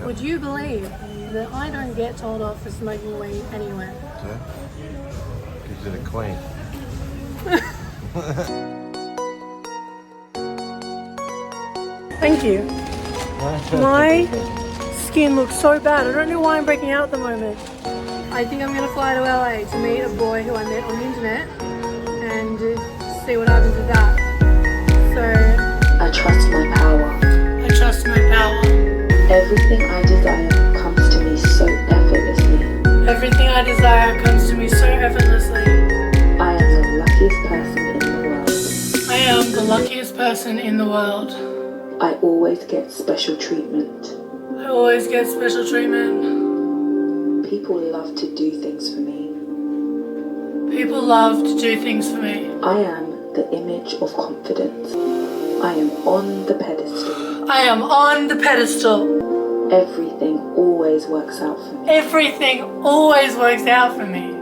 Would you believe that I don't get told off for smoking weed anywhere? Yeah? Because you're the queen. Thank you. My skin looks so bad. I don't know why I'm breaking out at the moment. I think I'm going to fly to LA to meet a boy who I met on the internet and see what happens with that. So I trust my power. I trust my power. Everything I desire comes to me so effortlessly. Everything I desire comes to me so effortlessly. I am the luckiest person in the world. I am the luckiest person in the world. I always get special treatment. I always get special treatment. People love to do things for me. People love to do things for me. I am the image of confidence. I am on the pedestal. I am on the pedestal. Everything always works out for me. Everything always works out for me.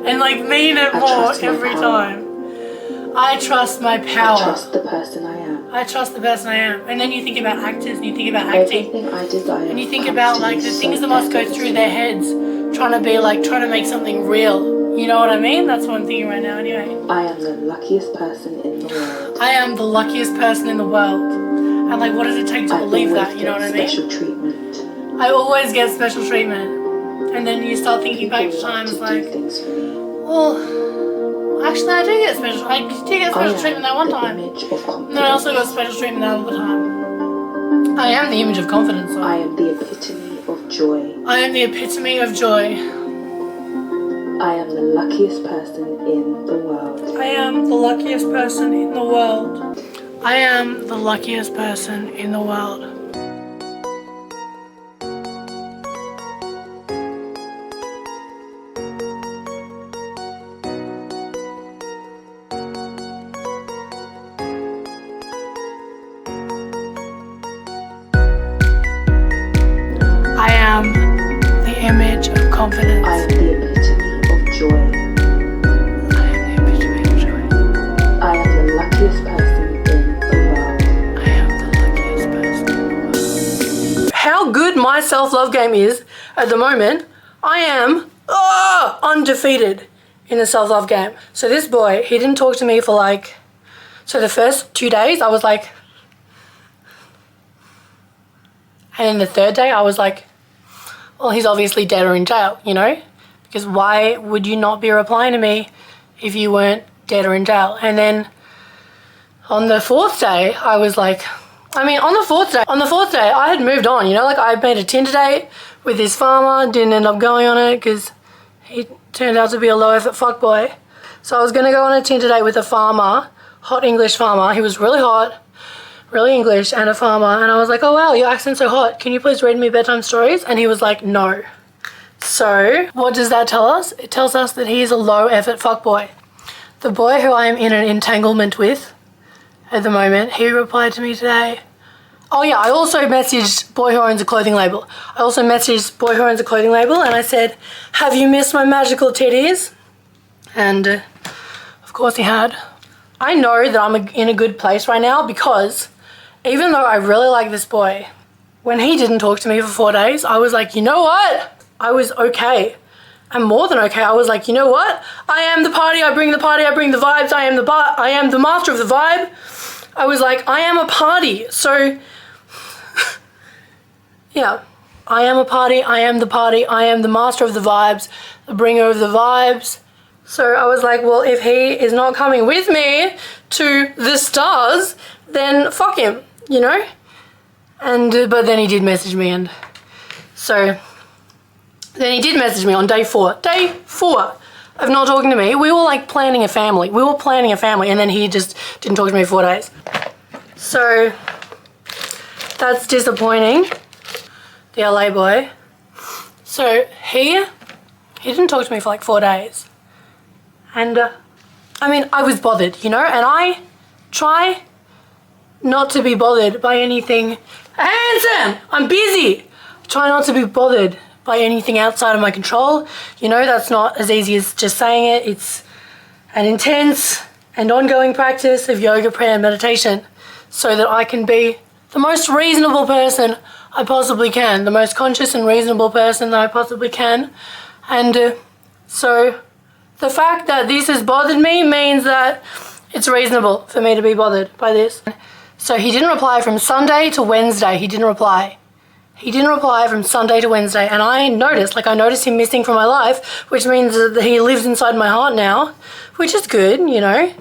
And like mean it I more trust my every power. time. I trust my power. I trust the person I am. I trust the person I am. And then you think about actors and you think about acting. Everything I desire. And you think comes about to like me the so things that must go through their heads trying to make something real. You know what I mean? That's what I'm thinking right now anyway. I am the luckiest person in the world. I am the luckiest person in the world. And like what does it take to believe that? You know what I mean? Special treatment. I always get special treatment. And then you start thinking back to times like, well, actually I do get special treatment that one time. And then I also got special treatment that other time. I am the image of confidence. I am the epitome of joy. I am the epitome of joy. I am the luckiest person in the world. I am the luckiest person in the world. I am the luckiest person in the world. I am the image of confidence. I am the epitome of joy. I am the epitome of joy. I am the luckiest person in the world. I am the luckiest person in the world. How good my self-love game is at the moment, I am undefeated in the self-love game. So this boy, he didn't talk to me for so the first 2 days I was like, and then the third day I was like, well, he's obviously dead or in jail, you know? Because why would you not be replying to me if you weren't dead or in jail? And then on the fourth day, I was like, on the fourth day, I had moved on, you know? Like I made a Tinder date with this farmer, didn't end up going on it because he turned out to be a low effort fuckboy. So I was gonna go on a Tinder date with a farmer, hot English farmer. He was really hot, really English, and a farmer. And I was like, oh wow, your accent's so hot. Can you please read me bedtime stories? And he was like, no. So what does that tell us? It tells us that he is a low effort fuckboy. The boy who I am in an entanglement with at the moment, he replied to me today. Oh yeah, I also messaged boy who owns a clothing label. And I said, have you missed my magical titties? And of course he had. I know that I'm in a good place right now because even though I really like this boy, when he didn't talk to me for 4 days, I was like, you know what? I was okay. I'm more than okay. I was like, you know what? I am the party, I bring the vibes, I am the master of the vibe. I was like, I am a party. So, yeah, I am a party, I am the master of the vibes, the bringer of the vibes. So I was like, well, if he is not coming with me to the stars, then fuck him, you know? And, but then he did message me, and so then he did message me on day 4. Day 4 of not talking to me. We were like planning a family. And then he just didn't talk to me for 4 days. So that's disappointing. The LA boy. So he didn't talk to me for like 4 days. And I was bothered, you know, and I try not to be bothered by anything. Hanson, I'm busy. Try not to be bothered by anything outside of my control. You know, that's not as easy as just saying it. It's an intense and ongoing practice of yoga, prayer, and meditation so that I can be the most reasonable person I possibly can. The most conscious and reasonable person that I possibly can. And so the fact that this has bothered me means that it's reasonable for me to be bothered by this. So he didn't reply from Sunday to Wednesday. He didn't reply. He didn't reply from Sunday to Wednesday. And I noticed him missing from my life, which means that he lives inside my heart now, which is good, you know.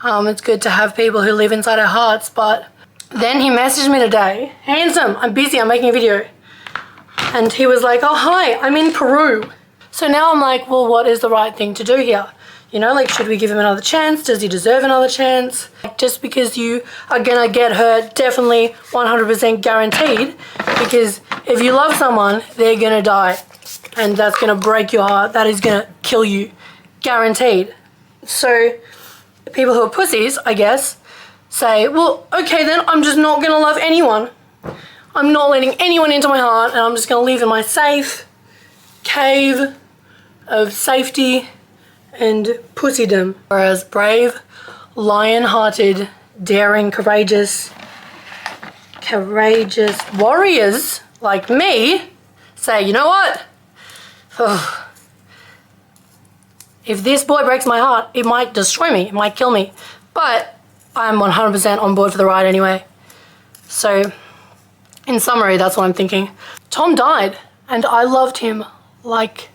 It's good to have people who live inside our hearts. But then he messaged me today, handsome, I'm busy, I'm making a video. And he was like, oh, hi, I'm in Peru. So now I'm like, well, what is the right thing to do here? You know, like, should we give him another chance? Does he deserve another chance? Just because you are gonna get hurt, definitely 100% guaranteed. Because if you love someone, they're gonna die. And that's gonna break your heart. That is gonna kill you. Guaranteed. So people who are pussies, I guess, say, well, okay, then I'm just not gonna love anyone. I'm not letting anyone into my heart, and I'm just gonna live in my safe cave of safety and pussydom. Whereas brave, lion-hearted, daring, courageous warriors like me say, you know what? If this boy breaks my heart, it might destroy me, it might kill me. But I'm 100% on board for the ride anyway. So, in summary, that's what I'm thinking. Tom died, and I loved him like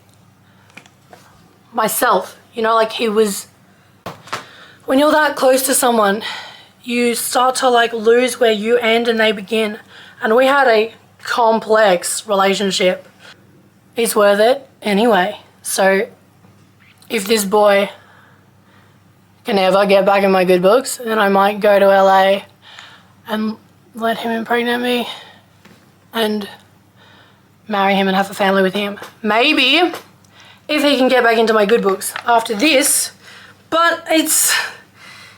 myself. You know, like he was... When you're that close to someone, you start to like lose where you end and they begin. And we had a complex relationship. It's worth it anyway. So if this boy can ever get back in my good books, then I might go to LA and let him impregnate me and marry him and have a family with him. Maybe if he can get back into my good books after this. But it's,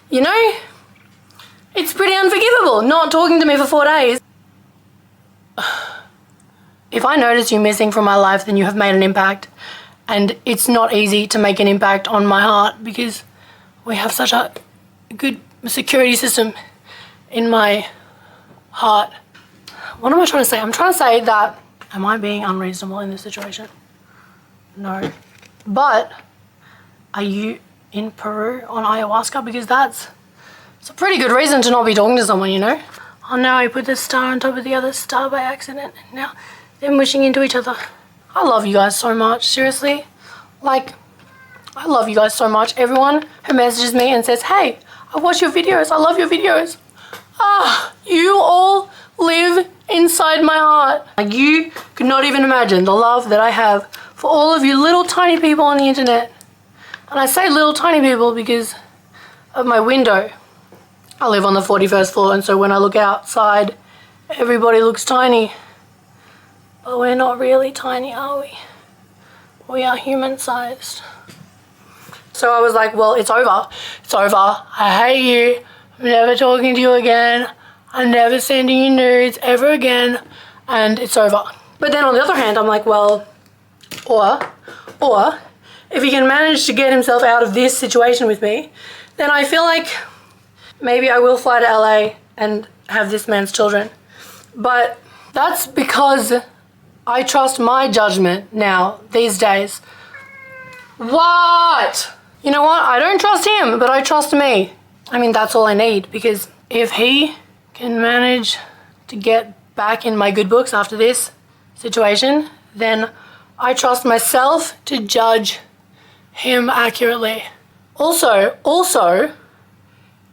you know, it's pretty unforgivable not talking to me for 4 days. If I notice you missing from my life, then you have made an impact. And it's not easy to make an impact on my heart because we have such a good security system in my heart. What am I trying to say? I'm trying to say that, am I being unreasonable in this situation? No. But are you in Peru on ayahuasca? Because it's a pretty good reason to not be talking to someone, you know? Oh no, I put this star on top of the other star by accident. And now they're mushing into each other. I love you guys so much, seriously. Like, I love you guys so much. Everyone who messages me and says, hey, I watch your videos, I love your videos. You all live inside my heart. Like, you could not even imagine the love that I have for all of you little tiny people on the internet. And I say little tiny people because of my window. I live on the 41st floor, and so when I look outside, everybody looks tiny. But we're not really tiny, are we? We are human-sized. So I was like, well, it's over. It's over. I hate you. I'm never talking to you again. I'm never sending you nudes ever again. And it's over. But then on the other hand, I'm like, well, or if he can manage to get himself out of this situation with me, then I feel like maybe I will fly to LA and have this man's children. But that's because I trust my judgment now, these days. What? You know what? I don't trust him, but I trust me. I mean, that's all I need, because if he can manage to get back in my good books after this situation, then I trust myself to judge him accurately. Also,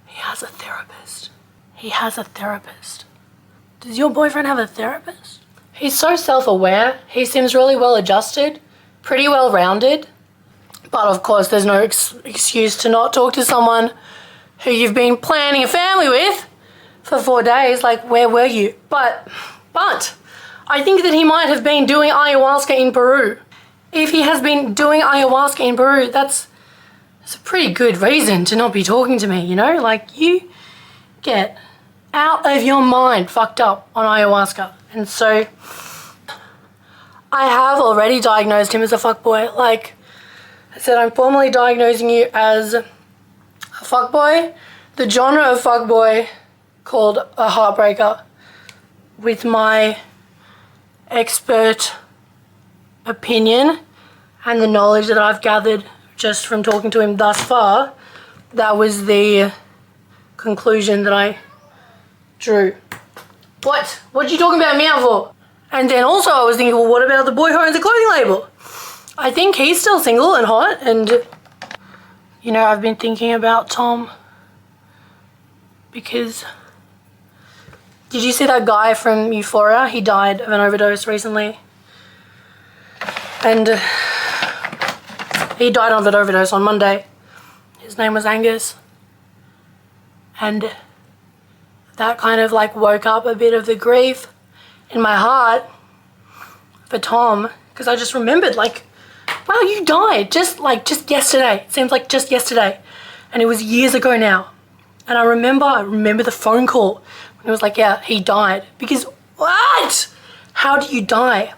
he has a therapist. He has a therapist. Does your boyfriend have a therapist? He's so self-aware. He seems really well adjusted, pretty well rounded. But of course, there's no excuse to not talk to someone who you've been planning a family with for 4 days. Like, where were you? But I think that he might have been doing ayahuasca in Peru. If he has been doing ayahuasca in Peru, that's a pretty good reason to not be talking to me, you know? Like, you get out of your mind fucked up on ayahuasca. And so I have already diagnosed him as a fuckboy. Like I said, I'm formally diagnosing you as a fuckboy, the genre of fuckboy called a heartbreaker, with my expert opinion and the knowledge that I've gathered just from talking to him thus far, that was the conclusion that I drew. What? What are you talking about me out for? And then also I was thinking, well, what about the boy who owns a clothing label? I think he's still single and hot, and you know, I've been thinking about Tom because did you see that guy from Euphoria? He died of an overdose recently. And he died of an overdose on Monday. His name was Angus. And that kind of like woke up a bit of the grief in my heart for Tom, because I just remembered, like, wow, you died just yesterday. It seems like just yesterday. And it was years ago now. And I remember the phone call when it was like, yeah, he died. Because what? How do you die?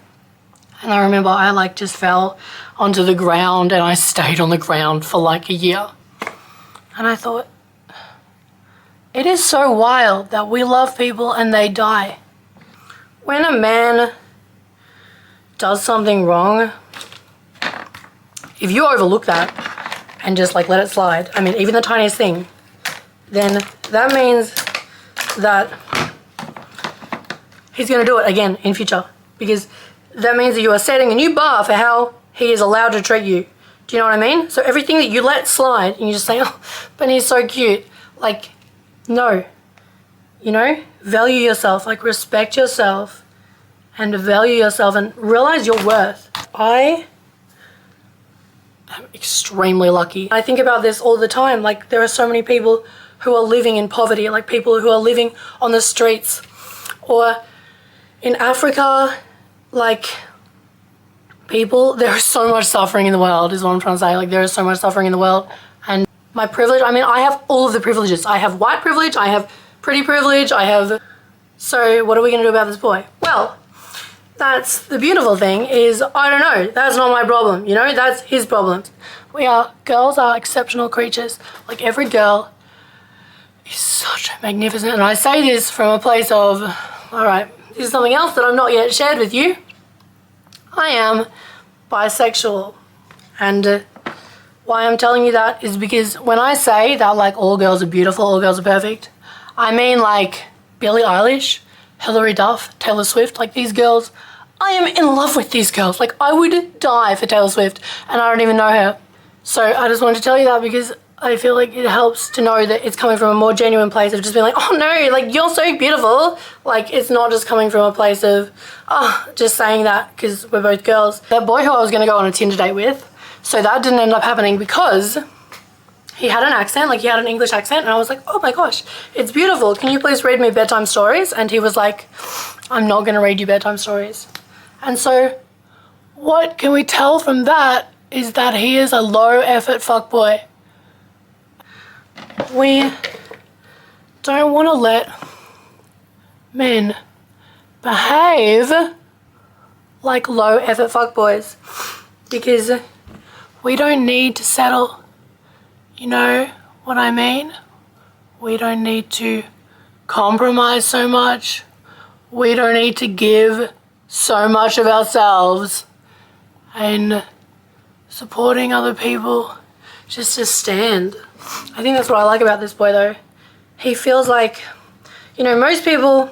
And I remember I like just fell onto the ground and I stayed on the ground for like a year. And I thought, it is so wild that we love people and they die. When a man does something wrong, if you overlook that and just like let it slide, I mean, even the tiniest thing, then that means that he's going to do it again in future, because that means that you are setting a new bar for how he is allowed to treat you. Do you know what I mean? So everything that you let slide and you just say, oh, but he's so cute. Like, no. You know, value yourself, like respect yourself and value yourself and realize your worth. I am extremely lucky. I think about this all the time. Like, there are so many people who are living in poverty, like people who are living on the streets, or in Africa, like people, there is so much suffering in the world is what I'm trying to say. Like, there is so much suffering in the world, and my privilege, I mean, I have all of the privileges. I have white privilege, I have pretty privilege, I have, so what are we gonna do about this boy? Well, that's the beautiful thing is, I don't know, that's not my problem, you know, that's his problem. Girls are exceptional creatures. Like, every girl is such magnificent, and I say this from a place of, all right, this is something else that I've not yet shared with you. I am bisexual, and why I'm telling you that is because when I say that like all girls are beautiful, all girls are perfect, I mean like Billie Eilish, Hilary Duff, Taylor Swift, like these girls, I am in love with these girls. Like, I would die for Taylor Swift and I don't even know her. So I just wanted to tell you that because I feel like it helps to know that it's coming from a more genuine place of just being like, oh no, like you're so beautiful. Like, it's not just coming from a place of, oh, just saying that because we're both girls. That boy who I was going to go on a Tinder date with, so that didn't end up happening because he had an accent, like he had an English accent, and I was like, oh my gosh, it's beautiful. Can you please read me bedtime stories? And he was like, I'm not going to read you bedtime stories. And so what can we tell from that is that he is a low effort fuckboy. We don't want to let men behave like low effort fuckboys because we don't need to settle. You know what I mean? We don't need to compromise so much. We don't need to give so much of ourselves and supporting other people just to stand. I think that's what I like about this boy though. He feels like, you know, most people,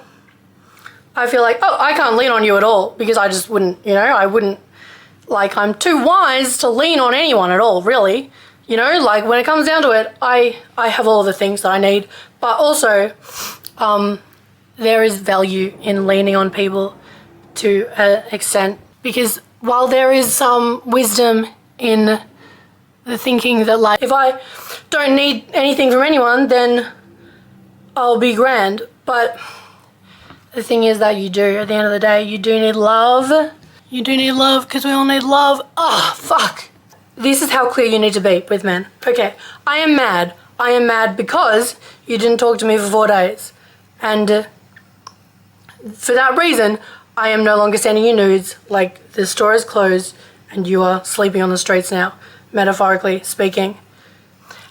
I feel like, oh, I can't lean on you at all because I just wouldn't, you know, I wouldn't, like, I'm too wise to lean on anyone at all, really. You know, like when it comes down to it, I have all of the things that I need, but also there is value in leaning on people to an extent, because while there is some wisdom in the thinking that like if I don't need anything from anyone then I'll be grand, but the thing is that you do, at the end of the day, you do need love. You do need love because we all need love. Oh, fuck. This is how clear you need to be with men. Okay, I am mad. I am mad because you didn't talk to me for 4 days. And for that reason, I am no longer sending you nudes. Like, the store is closed and you are sleeping on the streets now, metaphorically speaking.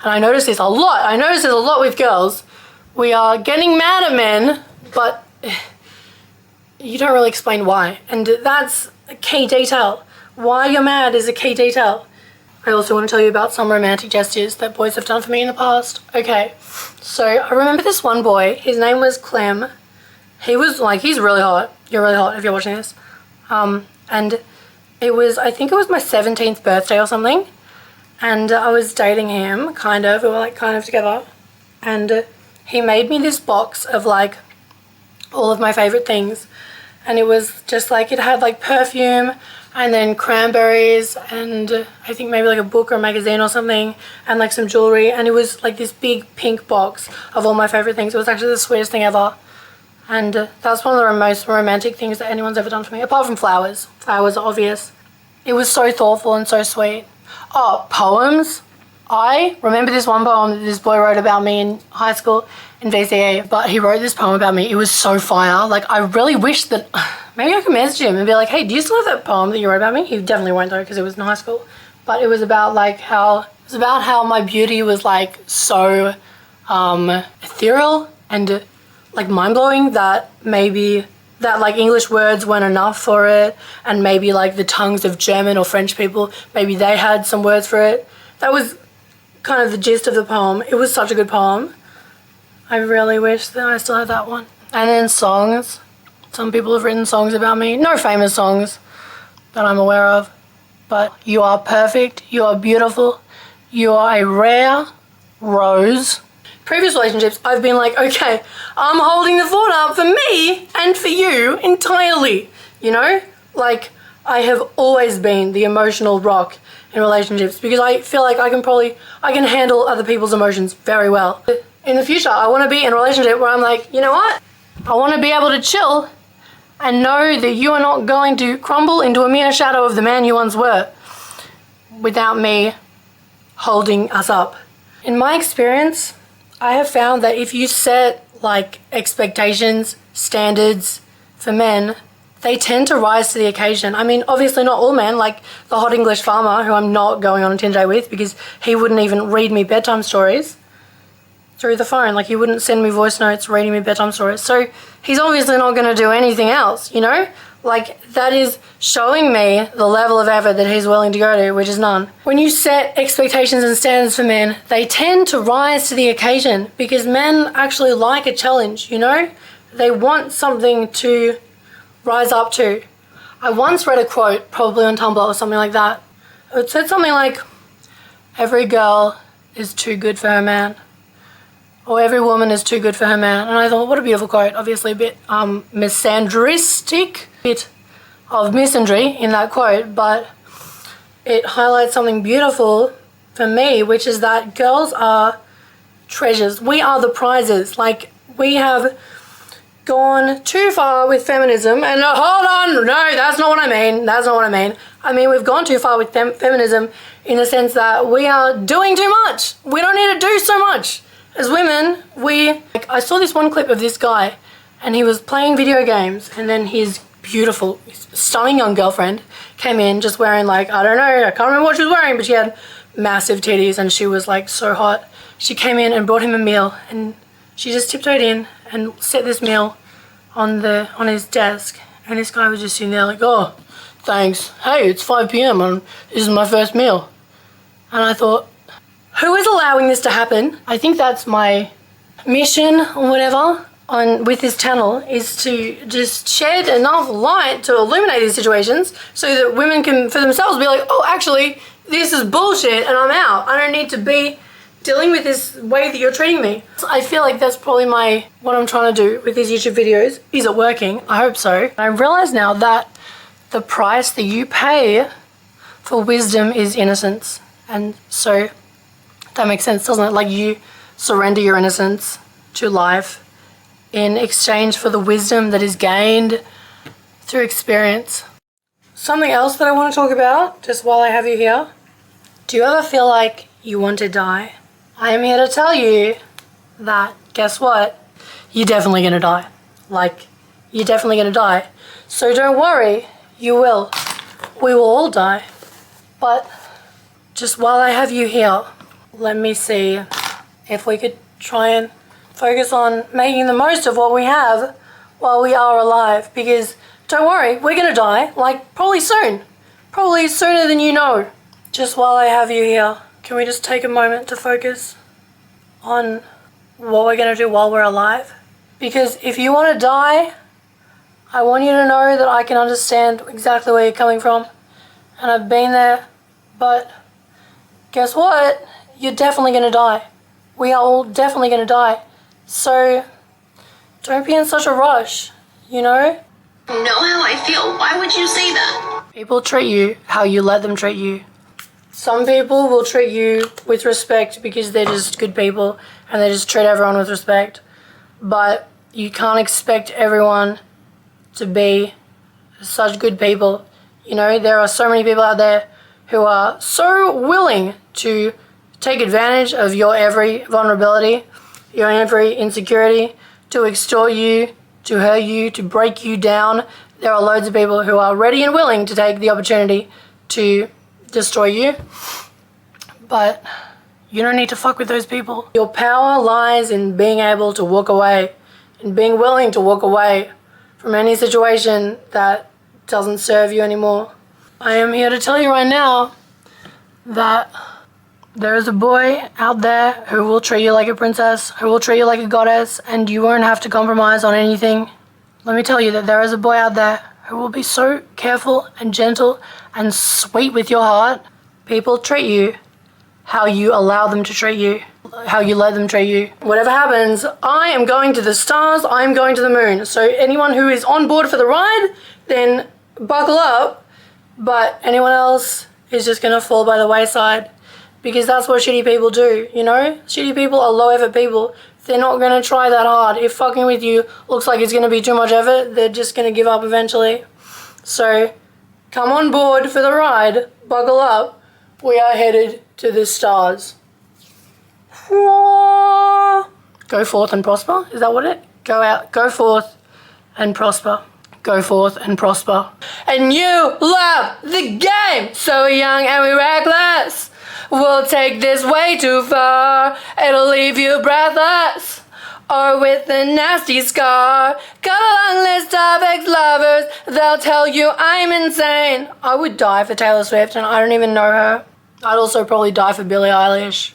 And I notice this a lot. I notice this a lot with girls. We are getting mad at men, but, you you don't really explain why. And that's a key detail. Why you're mad is a key detail. I also want to tell you about some romantic gestures that boys have done for me in the past. Okay, so I remember this one boy, his name was Clem. He was like, he's really hot. You're really hot if you're watching this. And it was, I think it was my 17th birthday or something. And I was dating him, kind of. We were like kind of together. And he made me this box of like all of my favorite things. And it was just like, it had like perfume and then cranberries and I think maybe like a book or a magazine or something and like some jewelry. And it was like this big pink box of all my favorite things. It was actually the sweetest thing ever. And that's one of the most romantic things that anyone's ever done for me, apart from flowers. Flowers are obvious. It was so thoughtful and so sweet. Oh, poems. I remember this one poem that this boy wrote about me in high school in VCA, but he wrote this poem about me. It was so fire. Like, I really wish that maybe I could message him and be like, hey, do you still have that poem that you wrote about me? He definitely won't though, because it was in high school. But it was about like how my beauty was like so ethereal and like mind-blowing that maybe that like English words weren't enough for it, and maybe like the tongues of German or French people, maybe they had some words for it. That was kind of the gist of the poem. It was such a good poem. I really wish that I still had that one. And then songs. Some people have written songs about me. No famous songs that I'm aware of. But you are perfect. You are beautiful. You are a rare rose. Previous relationships, I've been like, okay, I'm holding the fort up for me and for you entirely. You know? Like, I have always been the emotional rock in relationships because I feel like I can handle other people's emotions very well. In the future, I want to be in a relationship where I'm like, you know what? I want to be able to chill and know that you are not going to crumble into a mere shadow of the man you once were without me holding us up. In my experience, I have found that if you set like expectations, standards for men, they tend to rise to the occasion. I mean, obviously not all men, like the hot English farmer who I'm not going on a Tinder date with because he wouldn't even read me bedtime stories through the phone. Like, he wouldn't send me voice notes reading me bedtime stories. So he's obviously not going to do anything else, you know? Like, that is showing me the level of effort that he's willing to go to, which is none. When you set expectations and standards for men, they tend to rise to the occasion because men actually like a challenge, you know? They want something to rise up to. I once read a quote, probably on Tumblr or something like that. It said something like, every girl is too good for her man. Or every woman is too good for her man. And I thought, what a beautiful quote. Obviously a bit misandristic, bit of misandry in that quote, but it highlights something beautiful for me, which is that girls are treasures. We are the prizes. Like, we have gone too far with feminism, and hold on, no, that's not what I mean. That's not what I mean. I mean, we've gone too far with feminism in the sense that we are doing too much. We don't need to do so much. As women, I saw this one clip of this guy and he was playing video games and then his beautiful, stunning young girlfriend came in just wearing like, I don't know, I can't remember what she was wearing, but she had massive titties and she was like so hot. She came in and brought him a meal and she just tiptoed in and set this meal on his desk, and this guy was just sitting there like, oh, thanks. Hey, it's 5 p.m. and this is my first meal. And I thought, who is allowing this to happen? I think that's my mission or whatever with this channel, is to just shed enough light to illuminate these situations so that women can for themselves be like, oh, actually, this is bullshit and I'm out. I don't need to be dealing with this way that you're treating me. I feel like that's probably what I'm trying to do with these YouTube videos. Is it working? I hope so. I realize now that the price that you pay for wisdom is innocence. And so that makes sense, doesn't it? Like, you surrender your innocence to life in exchange for the wisdom that is gained through experience. Something else that I want to talk about, just while I have you here. Do you ever feel like you want to die? I am here to tell you that, guess what? You're definitely going to die. Like, you're definitely going to die. So don't worry, you will. We will all die. But just while I have you here, let me see if we could try and focus on making the most of what we have while we are alive, because don't worry, we're gonna die, like probably soon. Probably sooner than you know. Just while I have you here, can we just take a moment to focus on what we're gonna do while we're alive? Because if you want to die, I want you to know that I can understand exactly where you're coming from. And I've been there, but guess what? You're definitely gonna die. We are all definitely gonna die. So don't be in such a rush, you know? Know how I feel. Why would you say that? People treat you how you let them treat you. Some people will treat you with respect because they're just good people and they just treat everyone with respect. But you can't expect everyone to be such good people. You know, there are so many people out there who are so willing to take advantage of your every vulnerability, your every insecurity, to extort you, to hurt you, to break you down. There are loads of people who are ready and willing to take the opportunity to destroy you. But you don't need to fuck with those people. Your power lies in being able to walk away, in being willing to walk away from any situation that doesn't serve you anymore. I am here to tell you right now that there is a boy out there who will treat you like a princess, who will treat you like a goddess, and you won't have to compromise on anything. Let me tell you that there is a boy out there who will be so careful and gentle and sweet with your heart. People treat you how you allow them to treat you, how you let them treat you. Whatever happens, I am going to the stars, I am going to the moon. So anyone who is on board for the ride, then buckle up. But anyone else is just gonna fall by the wayside, because that's what shitty people do, you know? Shitty people are low effort people. They're not gonna try that hard. If fucking with you looks like it's gonna be too much effort, they're just gonna give up eventually. So come on board for the ride, buckle up. We are headed to the stars. Go forth and prosper, is that what it? Go out, go forth and prosper. Go forth and prosper. And you love the game, so young and we reckless. We'll take this way too far, it'll leave you breathless, or with a nasty scar. Got a long list of ex-lovers, they'll tell you I'm insane. I would die for Taylor Swift and I don't even know her. I'd also probably die for Billie Eilish.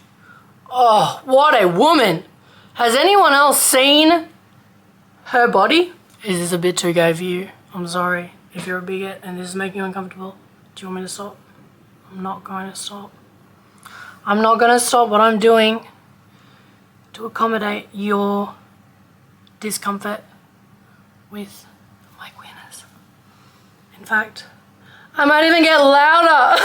Oh, what a woman. Has anyone else seen her body? Is this a bit too gay for you? I'm sorry if you're a bigot and this is making you uncomfortable. Do you want me to stop? I'm not going to stop. I'm not going to stop what I'm doing to accommodate your discomfort with my queerness. In fact, I might even get louder.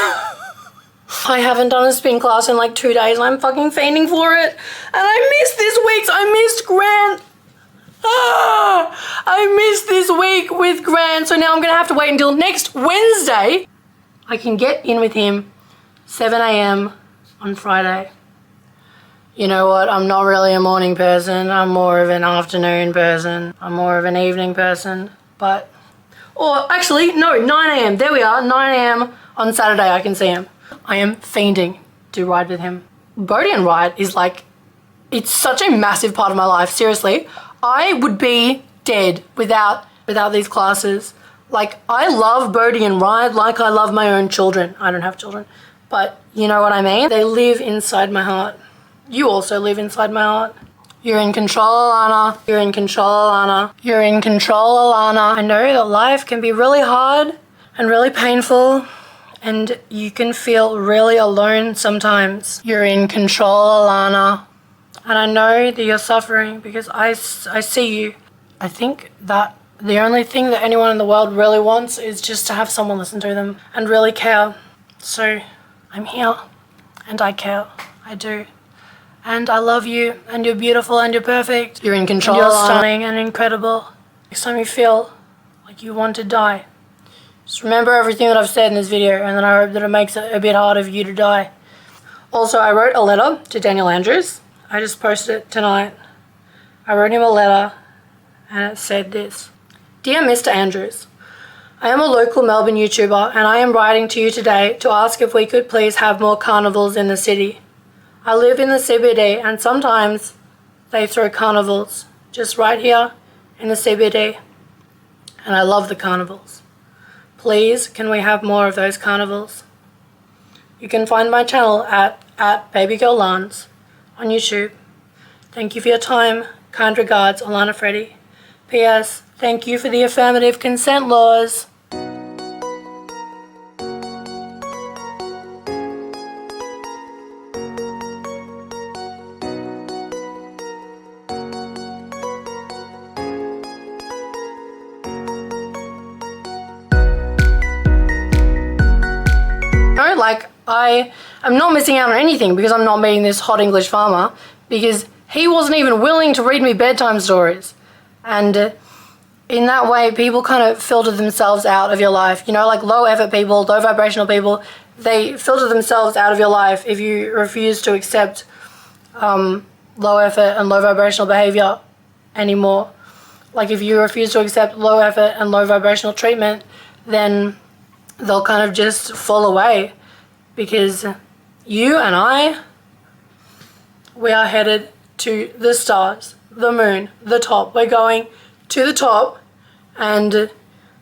I haven't done a spin class in like 2 days and I'm fucking fainting for it. And I missed this week's, I missed Grant. I missed this week with Grant, so now I'm gonna have to wait until next Wednesday. I can get in with him 7 a.m. on Friday. You know what, I'm not really a morning person, I'm more of an afternoon person, I'm more of an evening person, but, or actually, no, 9 a.m, there we are, 9 a.m. on Saturday I can see him. I am fiending to ride with him. Bodhi and ride is like, it's such a massive part of my life, seriously. I would be dead without these classes. Like, I love Bodhi and ride like I love my own children. I don't have children, but you know what I mean? They live inside my heart. You also live inside my heart. You're in control, Allanah. You're in control, Allanah. You're in control, Allanah. I know that life can be really hard and really painful, and you can feel really alone sometimes. You're in control, Allanah. And I know that you're suffering because I see you. I think that the only thing that anyone in the world really wants is just to have someone listen to them and really care. So I'm here and I care. I do. And I love you and you're beautiful and you're perfect. You're in control. And you're stunning and incredible. Next time you feel like you want to die, just remember everything that I've said in this video, and then I hope that it makes it a bit harder for you to die. Also, I wrote a letter to Daniel Andrews. I just posted it tonight. I wrote him a letter and it said this. Dear Mr. Andrews, I am a local Melbourne YouTuber and I am writing to you today to ask if we could please have more carnivals in the city. I live in the CBD and sometimes they throw carnivals just right here in the CBD. And I love the carnivals. Please, can we have more of those carnivals? You can find my channel at babygirllans on YouTube. Thank you for your time. Kind regards, Allanah Freddi. P.S. Thank you for the affirmative consent laws. Like, I am not missing out on anything because I'm not meeting this hot English farmer, because he wasn't even willing to read me bedtime stories. And in that way, people kind of filter themselves out of your life. You know, like low effort people, low vibrational people, they filter themselves out of your life if you refuse to accept low effort and low vibrational behavior anymore. Like if you refuse to accept low effort and low vibrational treatment, then they'll kind of just fall away. Because you and I, we are headed to the stars, the moon, the top. We're going to the top, and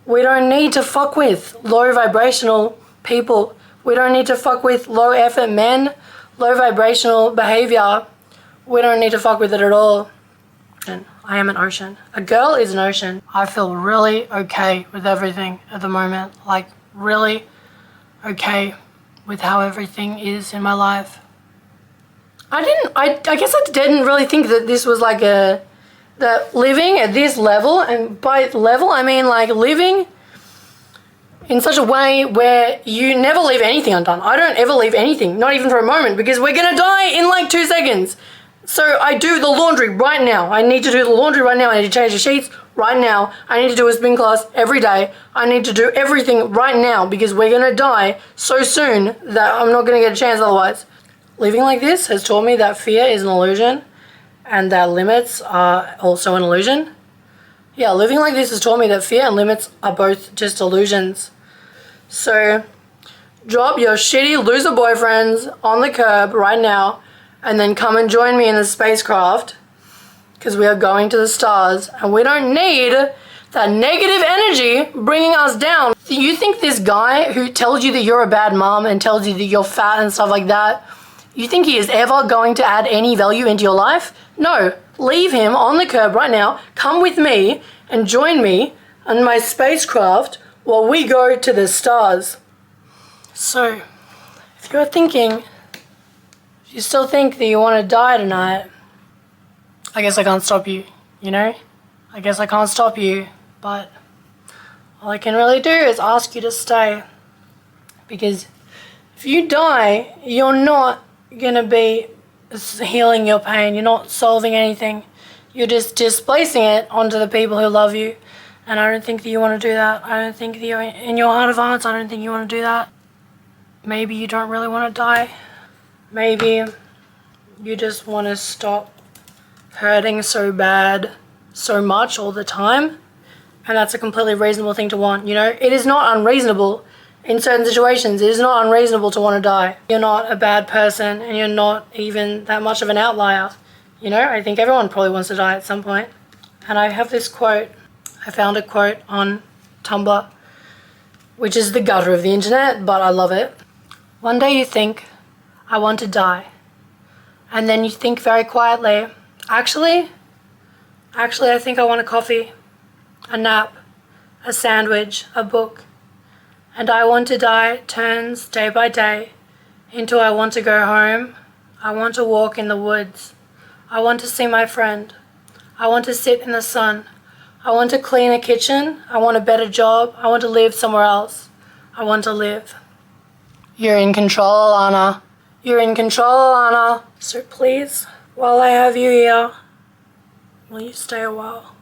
we don't need to fuck with low vibrational people. We don't need to fuck with low effort men, low vibrational behavior. We don't need to fuck with it at all. And I am an ocean. A girl is an ocean. I feel really okay with everything at the moment. Like really okay with how everything is in my life. I guess I didn't really think that this was like that living at this level, and by level I mean like living in such a way where you never leave anything undone. I don't ever leave anything, not even for a moment, because we're gonna die in like 2 seconds. So I do the laundry right now. I need to do the laundry right now. I need to change the sheets right now. I need to do a spin class every day. I need to do everything right now because we're gonna die so soon that I'm not gonna get a chance otherwise. Living like this has taught me that fear is an illusion and that limits are also an illusion. Yeah, living like this has taught me that fear and limits are both just illusions. So drop your shitty loser boyfriends on the curb right now and then come and join me in the spacecraft, because we are going to the stars and we don't need that negative energy bringing us down. You think this guy who tells you that you're a bad mom and tells you that you're fat and stuff like that, you think he is ever going to add any value into your life? No, leave him on the curb right now. Come with me and join me on my spacecraft while we go to the stars. So, if you're thinking, if you still think that you want to die tonight, I guess I can't stop you, you know? I guess I can't stop you, but all I can really do is ask you to stay. Because if you die, you're not gonna be healing your pain. You're not solving anything. You're just displacing it onto the people who love you. And I don't think that you want to do that. I don't think that you're in your heart of hearts, I don't think you want to do that. Maybe you don't really want to die. Maybe you just want to stop hurting so bad, so much all the time. And that's a completely reasonable thing to want, you know? It is not unreasonable in certain situations. It is not unreasonable to want to die. You're not a bad person and you're not even that much of an outlier. You know, I think everyone probably wants to die at some point. And I have this quote. I found a quote on Tumblr, which is the gutter of the internet, but I love it. One day you think, I want to die. And then you think very quietly, actually, I think I want a coffee, a nap, a sandwich, a book. And I want to die turns day by day into I want to go home. I want to walk in the woods. I want to see my friend. I want to sit in the sun. I want to clean a kitchen. I want a better job. I want to live somewhere else. I want to live. You're in control, Allanah. You're in control, Allanah. So please, while I have you here, will you stay a while?